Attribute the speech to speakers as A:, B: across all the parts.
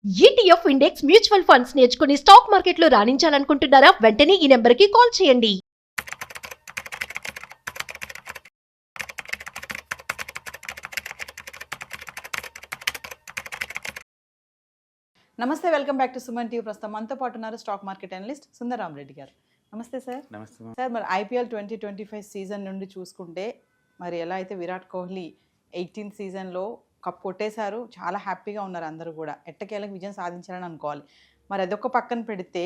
A: ETF index mutual funds నేర్చుకుని stock మార్కెట్లో రాణించాలనుకుంటున్నారా? వెంటనే ఈ నెంబర్కి కాల్ చేయండి.
B: నమస్తే, welcome back to Suman TV. ప్రస్తుతం మనతో పాటు ఉన్నారు stock market analyst Sundararam Reddy గారు. నమస్తే సార్.
C: నమస్తే
B: సార్, మరి ఐపీఎల్ 2025 సీజన్ నుండి చూసుకుంటే మరి ఎలా అయితే విరాట్ కోహ్లీ 18th సీజన్లో కప్ కొట్టేశారు, చాలా హ్యాపీగా ఉన్నారు అందరూ కూడా, ఎట్టకేలకు విజయం సాధించారని అనుకోవాలి. మరి అదొక పక్కన పెడితే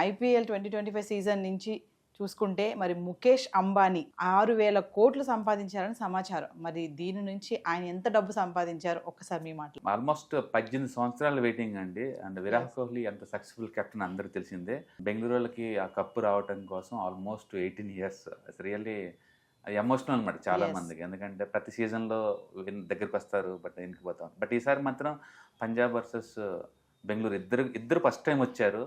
B: ఐపీఎల్ 2025 సీజన్ నుంచి చూసుకుంటే మరి ముఖేష్ అంబానీ 6,000 కోట్లు సంపాదించారని సమాచారం. మరి దీని నుంచి ఆయన ఎంత డబ్బు సంపాదించారు ఒక్కసారి మీ మాటలు.
C: ఆల్మోస్ట్ 18 సంవత్సరాలు వెయిటింగ్ అండి. అండ్ విరాట్ కోహ్లీ ఎంత సక్సెస్ఫుల్ కెప్టెన్ అందరికీ తెలిసిందే. బెంగళూరు వాళ్ళకి ఆ కప్పు రావడం కోసం ఆల్మోస్ట్ 18 ఇయర్స్. రియల్లీ ఎమోషనల్ అనమాట చాలా మందికి. ఎందుకంటే ప్రతి సీజన్లో దగ్గరికి వస్తారు, బట్ వెనక్కి పోతాం. బట్ ఈసారి మాత్రం పంజాబ్ వర్సెస్ బెంగళూరు ఇద్దరు ఫస్ట్ టైం వచ్చారు.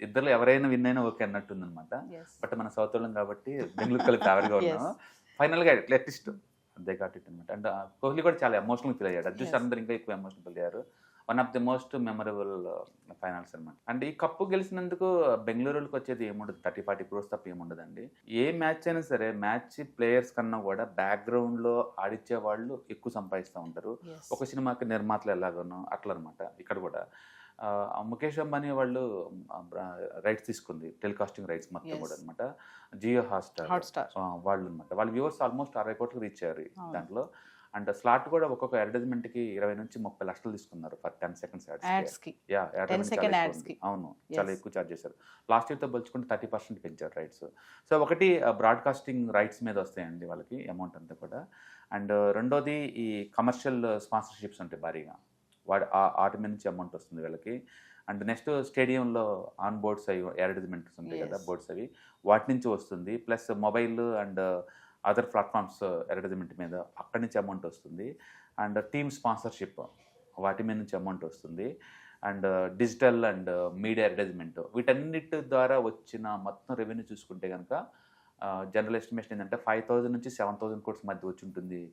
C: ఇద్దరు ఎవరైనా విన్ అయినా ఓకే అన్నట్టుంది అనమాట. బట్ మన సౌత్ వాళ్ళం కాబట్టి బెంగళూరు కలిసి ఫేవర్గా ఉన్నాము. ఫైనల్గా అట్లీస్ట్ దే గాట్ ఇట్ అనమాట. అండ్ కోహ్లీ కూడా చాలా ఎమోషనల్ ఫీల్ అయ్యాడు. అదృష్టి అందరూ ఇంకా ఎక్కువ ఎమోషనల్ ఫీల్ అయ్యారు. One of the most memorable finals అనమాట. అండ్ ఈ కప్పు గెలిచినందుకు బెంగళూరుకి వచ్చేది ఏముండదు, 30-40 crores తప్ప ఏముండదండి. ఏ మ్యాచ్ అయినా సరే మ్యాచ్ ప్లేయర్స్ కన్నా కూడా బ్యాక్గ్రౌండ్లో ఆడిచ్చే వాళ్ళు ఎక్కువ సంపాదిస్తూ ఉంటారు. ఒక సినిమాకి నిర్మాతలు ఎలాగనో అట్లా అనమాట. ఇక్కడ కూడా ముఖేష్ అంబానీ వాళ్ళు రైట్స్ తీసుకుంది, టెలికాస్టింగ్ రైట్స్ మొత్తం కూడా అనమాట. జియో హాట్స్టార్ వాళ్ళు అనమాట. వాళ్ళ వ్యూవర్స్ ఆల్మోస్ట్ 60 కోట్లు రీచ్ అయ్యారు దాంట్లో. అండ్ స్లాట్ కూడా ఒక్కొక్క అడ్వర్టైజ్మెంట్కి 20 నుంచి 30 లక్షలు తీసుకున్నారు ఫర్ 10 seconds యాడ్స్కి. అవును, చాలా ఎక్కువ ఛార్జ్ చేశారు. లాస్ట్ ఇయర్తో పోల్చుకుంటే 30% పెంచారు రైట్స్. సో ఒకటి బ్రాడ్కాస్టింగ్ రైట్స్ మీద వస్తాయండి వాళ్ళకి అమౌంట్ అంతా కూడా. అండ్ రెండోది ఈ కమర్షియల్ స్పాన్సర్షిప్స్ ఉంటాయి భారీగా, వాటి మీద నుంచి అమౌంట్ వస్తుంది వీళ్ళకి. అండ్ నెక్స్ట్ స్టేడియంలో ఆన్ బోర్డ్స్ అవి అడ్వర్టైజ్మెంట్స్ ఉంటాయి కదా, బోర్డ్స్ అవి, వాటి నుంచి వస్తుంది. Plus mobile and other platforms advertisement మీద అక్కడి నుంచి అమౌంట్ వస్తుంది. అండ్ టీమ్ స్పాన్సర్షిప్ వాటి మీద నుంచి అమౌంట్ వస్తుంది. And digital and media advertisement, వీటన్నిటి ద్వారా వచ్చిన మొత్తం రెవెన్యూ చూసుకుంటే కనుక జనరల్ ఎస్టిమేషన్ ఏంటంటే 5,000 నుంచి 7,000 crores మధ్య వచ్చి ఉంటుంది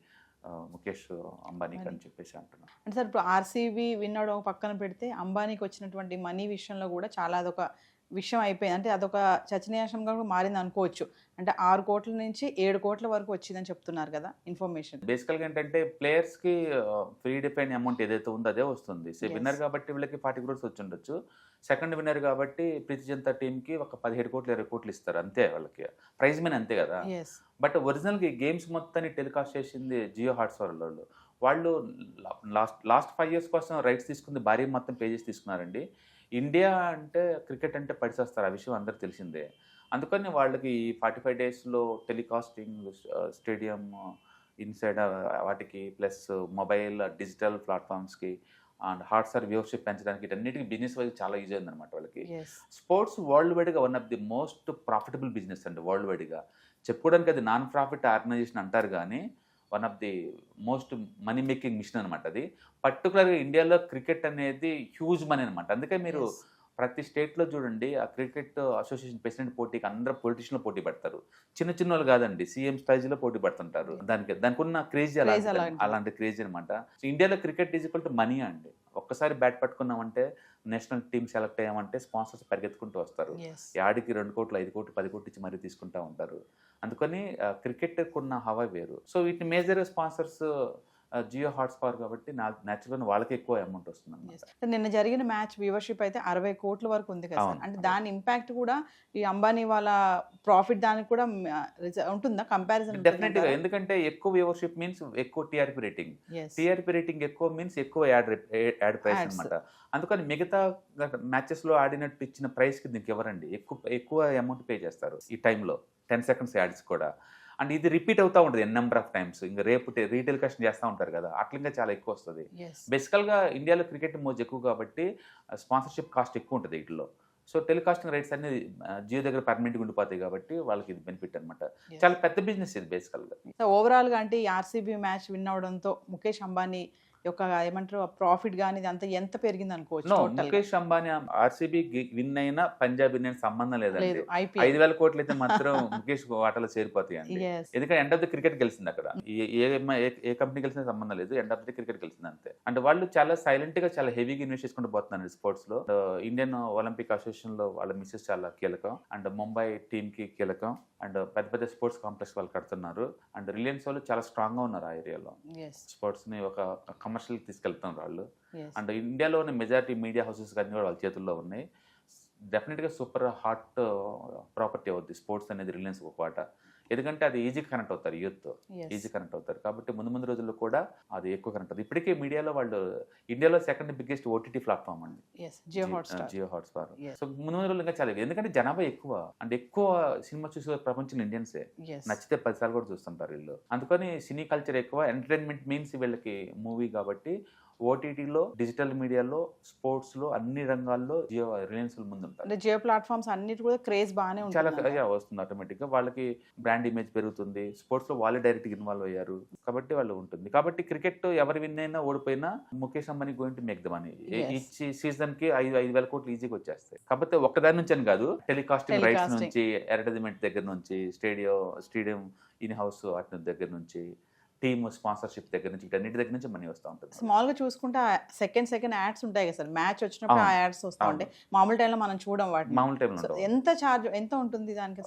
C: ముఖేష్ అంబానీకి అని చెప్పేసి అంటున్నాను.
B: అంటే సార్, ఇప్పుడు ఆర్సీబీ విన్ అవడం పక్కన పెడితే అంబానీకి వచ్చినటువంటి మనీ విషయంలో కూడా చాలా అదొక విషయం అయిపోయింది. అంటే అదొక చర్చనీయాంశంగా కూడా మారింది అనుకోవచ్చు. అంటే 6 కోట్ల నుంచి 7 కోట్ల వరకు వచ్చిందని చెప్తున్నారు కదా ఇన్ఫర్మేషన్.
C: బేసికల్గా ఏంటంటే ప్లేయర్స్కి ఫ్రీ డిఫైన్ అమౌంట్ ఏదైతే ఉందో అదే వస్తుంది. సో విన్నర్ కాబట్టి వీళ్ళకి 40 crores వచ్చి ఉండొచ్చు. సెకండ్ విన్నర్ కాబట్టి ప్రీతి జంతా టీంకి ఒక 17 కోట్లు 20 కోట్లు ఇస్తారు అంతే. వాళ్ళకి ప్రైజ్ మీద అంతే కదా. బట్ ఒరిజినల్గా ఈ గేమ్స్ మొత్తాన్ని టెలికాస్ట్ చేసింది జియో హాట్స్టార్ వాళ్ళు లాస్ట్ 5 years కోసం రైట్స్ తీసుకుంది, భారీ మొత్తం పేజెస్ తీసుకున్నారండి. ఇండియా అంటే క్రికెట్ అంటే పడిచేస్తారు, ఆ విషయం అందరికి తెలిసిందే. అందుకని వాళ్ళకి 45 daysలో టెలికాస్టింగ్, స్టేడియం ఇన్సైడ్ వాటికి, ప్లస్ మొబైల్ డిజిటల్ ప్లాట్ఫామ్స్కి అండ్ హాట్స్టార్ వ్యూవర్షిప్ పెంచడానికి, ఇటన్నిటికీ బిజినెస్ వైజ్ చాలా యూజ్ అయింది అనమాట వాళ్ళకి. స్పోర్ట్స్ వరల్డ్ వైడ్గా one of the most profitable business అండి. వరల్డ్ వైడ్గా చెప్పుకోవడానికి అది నాన్ ప్రాఫిట్ ఆర్గనైజేషన్ అంటారు, కానీ one of the most money making mission అనమాట అది. పర్టికులర్గా ఇండియాలో క్రికెట్ అనేది హ్యూజ్ మనీ అనమాట. అందుకే మీరు ప్రతి స్టేట్లో చూడండి, ఆ క్రికెట్ అసోసియేషన్ ప్రెసిడెంట్ పోటీకి అందరూ పొలిటీషియన్లో పోటీ పడతారు. చిన్న వాళ్ళు కాదండి, సీఎం స్థాయిలో పోటీ పడుతుంటారు. దానికి ఉన్న క్రేజీ అలాంటి క్రేజీ అనమాట. సో ఇండియాలో cricket is equal to money అండి. ఒక్కసారి బ్యాట్ పట్టుకున్నామంటే, నేషనల్ టీమ్ సెలెక్ట్ అయ్యామంటే స్పాన్సర్స్ పరిగెత్తుకుంటూ వస్తారు. యాడికి 2 కోట్లు 5 కోట్లు 10 కోట్లు ఇచ్చి మరీ తీసుకుంటూ ఉంటారు. అందుకని క్రికెట్కు ఉన్న హవా వేరు. సో వీటిని మేజర్ స్పాన్సర్స్ జియో హాట్స్టార్ కాబట్టి న్యాచురల్గా వాళ్ళకి ఎక్కువ అమౌంట్ వస్తుంది అన్నమాట.
B: నిన్న జరిగిన మ్యాచ్ వ్యూవర్షిప్ అయితే 60 కోట్ల వరకు ఉంది కదా. అంటే దాని ఇంపాక్ట్ కూడా ఈ అంబానీ వాళ్ళ ప్రాఫిట్ దానికి కూడా ఉంటుందా కంపారిజన్?
C: డెఫినెట్గా, ఎందుకంటే ఎక్కువ వ్యూవర్షిప్ మీన్స్ ఎక్కువ టీఆర్పీ రేటింగ్. టీఆర్పీ రేటింగ్ ఎక్కువ మీన్స్ ఎక్కువ యాడ్ ప్రైస్ అనమాట. అందుకని మిగతా మ్యాచెస్లో ఆడినట్టు ఇచ్చిన ప్రైస్కి దీనికి ఎవరండి ఎక్కువ అమౌంట్ పే చేస్తారు ఈ టైంలో 10 seconds యాడ్స్ కూడా. అండ్ ఇది రిపీట్ అవుతూ ఉంటుంది నెంబర్ ఆఫ్ టైమ్స్. ఇంకా రేపు రీటెలికాస్ట్ చేస్తూ ఉంటారు కదా, అట్లా ఇంకా చాలా ఎక్కువ వస్తుంది. బేసికల్గా ఇండియాలో క్రికెట్ మోజ్ ఎక్కువ కాబట్టి స్పాన్సర్షిప్ కాస్ట్ ఎక్కువ ఉంటుంది వీటిలో. సో టెలికాస్టింగ్ రైట్స్ అన్ని జియో దగ్గర పర్మనెంట్గా ఉండిపోతాయి కాబట్టి వాళ్ళకి ఇది బెనిఫిట్ అనమాట. చాలా పెద్ద బిజినెస్ ఇది బేసికల్గా.
B: సో ఓవరాల్గా అంటే ఈ ఆర్సీబీ మ్యాచ్ విన్ అవడంతో ముఖేష్ అంబానీ యొక్క ఏమంటారు ప్రాఫిట్ కానీ ఇదంతా ఎంత పెరిగింది అనుకోవచ్చు
C: no
B: total
C: Mukesh Ambani RCB win అయినా పంజాబ్ ఇండియన్స్ సంబంధం లేదండి.
B: లేదు ఐపీఎల్
C: 5,000 కోట్లు అయితే మాత్రం ముఖేష్ వాటాలో చేరిపోతాయి అండి.
B: ఎస్
C: ఎందుకంటే ఎండ్ ఆఫ్ ది క్రికెట్ గెలిచింది అక్కడ. ఏ కంపెనీ గెలిచిన సంబంధం లేదు, ఎండ్ ఆఫ్ ది క్రికెట్ గెలిచింది అంతే. అంటే వాళ్ళు చాలా సైలెంట్ గా చాలా హెవీగా ఇన్వెస్ట్ చేసుకుంటూ పోతున్నారు స్పోర్ట్స్ లో. ఇండియన్ ఒలింపిక్ అసోసియేషన్ లో వాళ్ళ మిస్సెస్ చాలా కీలకం, అండ్ ముంబై టీమ్ కి కీలకం, అండ్ పెద్ద పెద్ద స్పోర్ట్స్ కాంప్లెక్స్ వాళ్ళు కడుతున్నారు. అండ్ రిలయన్స్ వాళ్ళు చాలా స్ట్రాంగ్ గా ఉన్నారు ఆ ఏరియాలో.
B: ఎస్
C: స్పోర్ట్స్ ని ఒక కమర్షియల్ తీసుకెళ్తున్నారు వాళ్ళు.
B: ఎస్
C: అండ్ ఇండియాలోని మెజారిటీ మీడియా హౌసెస్ కానీ కూడా వాళ్ళ చేతుల్లో ఉన్నాయి. డెఫినెట్గా సూపర్ హాట్ ప్రాపర్టీ అవుద్ది స్పోర్ట్స్ అనేది రిలయన్స్ ఒక వాట. ఎందుకంటే అది ఈజీ కనెక్ట్ అవుతారు, యూత్ ఈజీ కనెక్ట్ అవుతారు. కాబట్టి ముందు రోజుల్లో కూడా అది ఎక్కువ కనెక్ట్ అవుతుంది. ఇప్పటికే మీడియాలో వాళ్ళు ఇండియాలో సెకండ్ బిగ్గెస్ట్ ఓటీటీ ప్లాట్ఫామ్ అండి
B: yes Jio Hotstar
C: Jio Hotstar.
B: Yes.
C: So ముందు రోజులు ఇంకా చాలా, ఎందుకంటే జనాభా ఎక్కువ అండ్ ఎక్కువ సినిమా చూసే ప్రపంచంలో ఇండియన్సే.
B: ఎస్
C: నచ్చితే 10 సార్లు కూడా చూస్తుంటారు వీళ్ళు. అందుకని సినీ కల్చర్ ఎక్కువ, ఎంటర్టైన్మెంట్ మీన్స్ వీళ్ళకి మూవీ కాబట్టి ఓటీటీలో, డిజిటల్ మీడియాలో, స్పోర్ట్స్ లో, అన్ని రంగాల్లో జియో రిలయన్స్ ముందు ఉంటారు.
B: అంటే జియో ప్లాట్ఫామ్స్ అన్నిటి కూడా క్రేజ్ బాగానే
C: చాలా
B: ఉంటుంది
C: వస్తుంది ఆటోమేటిక్ గా. వాళ్ళకి బ్రాండ్ ఇమేజ్ పెరుగుతుంది, స్పోర్ట్స్ లో వాళ్ళే డైరెక్ట్ ఇన్వాల్వ్ అయ్యారు కాబట్టి వాళ్ళు ఉంటుంది. కాబట్టి క్రికెట్ ఎవరు విన్ అయినా ఓడిపోయినా Mukesh Ambani going to make the money. ఈ సీజన్ కి 5,000 కోట్లు ఈజీగా వచ్చేస్తాయి. కాకపోతే ఒక్కదాని నుంచి అని కాదు, టెలికాస్టింగ్ రైట్స్ నుంచి, అడ్వర్టైజ్మెంట్ దగ్గర నుంచి, స్టేడియం ఇన్ హౌస్ వాటి దగ్గర నుంచి, టీమ్ స్పాన్సర్షిప్ దగ్గర నుంచి, వీటన్నిటి దగ్గర నుంచి మనీ వస్తూ ఉంటుంది.
B: స్మాల్ గా చూసుకుంటే సెకండ్ యాడ్స్ ఉంటాయి కదా సార్, మ్యాచ్ వచ్చినప్పుడు ఆ యాడ్స్ వస్తూ ఉంటాయి. మామూలు టైంలో మనం చూడం వాటిని.
C: మామూలు టైంలో
B: So, ఎంత చార్జ్ ఎంత ఉంటుంది దానికి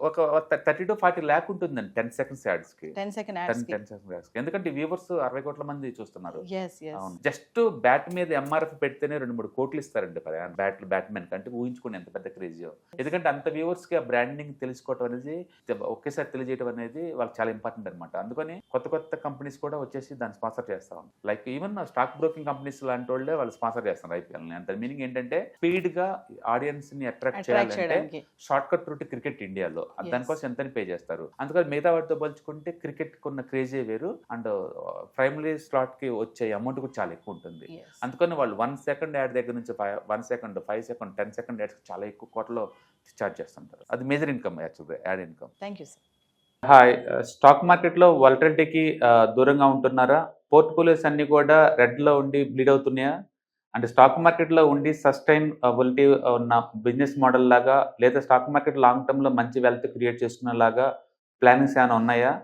C: ఒక 30 to 40 lakh ఉంటుందండి 10 seconds యాడ్స్ కి.
B: 10 సెకండ్ యాడ్స్
C: 10 seconds యాడ్స్ కి. ఎందుకంటే వ్యూవర్స్ 60 కోట్ల మంది చూస్తున్నారు.
B: ఎస్ ఎస్
C: అవును, జస్ట్ బ్యాట్ మీద ఎంఆర్ఎఫ్ పెడితేనే 2-3 కోట్లు ఇస్తారండి బ్యాట్మెన్ కంటే. ఊహించుకోండి ఎంత పెద్ద క్రేజ్. ఎందుకంటే అంత వ్యూవర్స్ కి ఆ బ్రాండింగ్ తెలుసుకోవడం అనేది, ఒకేసారి తెలియజేయడం అనేది వాళ్ళకి చాలా ఇంపార్టెంట్ అనమాట. అందుకని కొత్త కంపెనీస్ కూడా వచ్చేసి దాన్ని స్పాన్సర్ చేస్తా ఉంటారు. Like even stock broking companies లాంటి వాళ్ళే వాళ్ళు స్పాన్సర్ చేస్తారు ఐపీఎల్ ని. అంత మీనింగ్ ఏంటంటే స్పీడ్ గా ఆడియన్స్ ని అట్రాక్ట్ చేయాలంటే
B: చేయడానికి
C: షార్ట్ కట్ రూట్ క్రికెట్ ఇండియాలో. దానికోసం ఎంతని పే చేస్తారు. అందుకని మిగతా వాటితో పోల్చుకుంటే క్రికెట్ కున్న క్రేజే వేరు, అండ్ ప్రైమరీ స్లాట్ కి వచ్చే అమౌంట్ కూడా చాలా ఎక్కువ ఉంటుంది. అందుకని వాళ్ళు 1 second యాడ్ దగ్గర నుంచి 1 second, 5 second, 10 second యాడ్స్ చాలా ఎక్కువ కోట్లో ఛార్జ్ చేస్తుంటారు. అది మేజర్ ఇన్కమ్ యాక్చువల్గా, add income.
B: Thank you sir.
C: Hi, stock మార్కెట్లో వాలటిలిటీకి దూరంగా ఉంటున్నారా? పోర్ట్ఫోలియోస్ అన్ని కూడా రెడ్లో ఉండి బ్లీడ్ అవుతున్నాయా? అంటే స్టాక్ మార్కెట్లో ఉండి సస్టైనబిలిటీ ఉన్న బిజినెస్ మోడల్ లాగా, లేదా స్టాక్ మార్కెట్ లాంగ్ టర్మ్లో మంచి వెల్త్ క్రియేట్ చేసుకునేలాగా ప్లానింగ్స్ ఏమైనా ఉన్నాయా?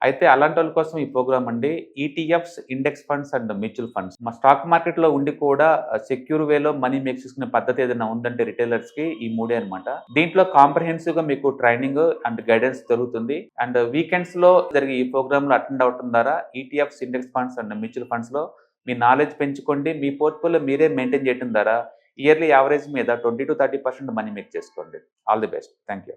C: అయితే అలాంటి వాళ్ళ కోసం ఈ ప్రోగ్రామ్ అండి. ETFs, index funds and mutual funds. మా స్టాక్ మార్కెట్లో ఉండి కూడా సెక్యూర్ వేలో మనీ మేక్ చేసుకునే పద్ధతి ఏదైనా ఉందంటే రిటైలర్స్ కి ఈ మూడే అనమాట. దీంట్లో కాంప్రహెన్సివ్ గా మీకు ట్రైనింగ్ అండ్ గైడెన్స్ దొరుకుతుంది. అండ్ వీకెండ్స్ లో జరిగే ఈ ప్రోగ్రామ్ లో అటెండ్ అవడం ద్వారా ETFs, index funds and mutual funds లో మీ నాలెడ్జ్ పెంచుకోండి. మీ పోర్ట్ఫోలియో మీరే మెయింటైన్ చేయడం ద్వారా ఇయర్లీ యావరేజ్ మీద 20 to 30% మనీ మేక్ చేసుకోండి. All the best. Thank you.